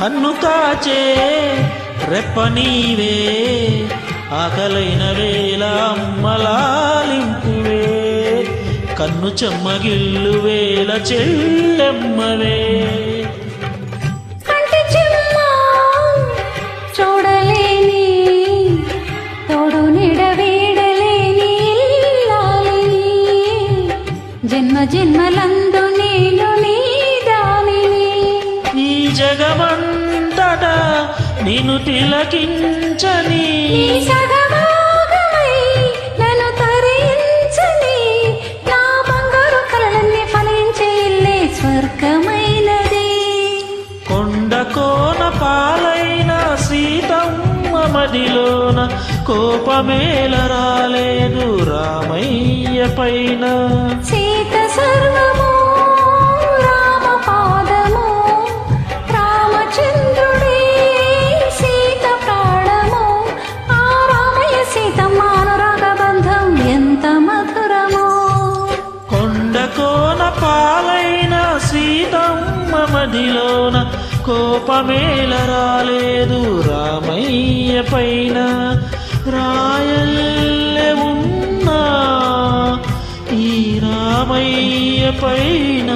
కన్ను కాచే రెప్ప నీవే, ఆకలైన వేళ అమ్మలాలింపువే, కన్ను చెమ్మగిల్లు వేళ చెల్లెమ్మవే. చూడలేని తోడు నిడవేడలేని జన్మ జన్మలందు నేను నీ దానిని. ఈ జగమంతటా నిన్ను తిలకించని నన్ను తరించని నా బంగారు కలలన్నీ ఫలించే ఇల్లే స్వర్గమైనది. కొండ కోన పాలైన సీతమ్మ మదిలోన కోపమేల రాలేదు రామయ్య పైన. సీత సర్వము రామ పాదము, రామచంద్రుడే సీత ప్రాణము, ఆ రామయ్య సీతమ్మ అనురాగ బంధం ఎంత మధురమో. కొండ కోన పాలైన సీతమ్మ మదిలోన కోపమేల రాలేదు రామయ్య పైన. రాయల్లె ఉన్నా ఈ రామయ్య పైన.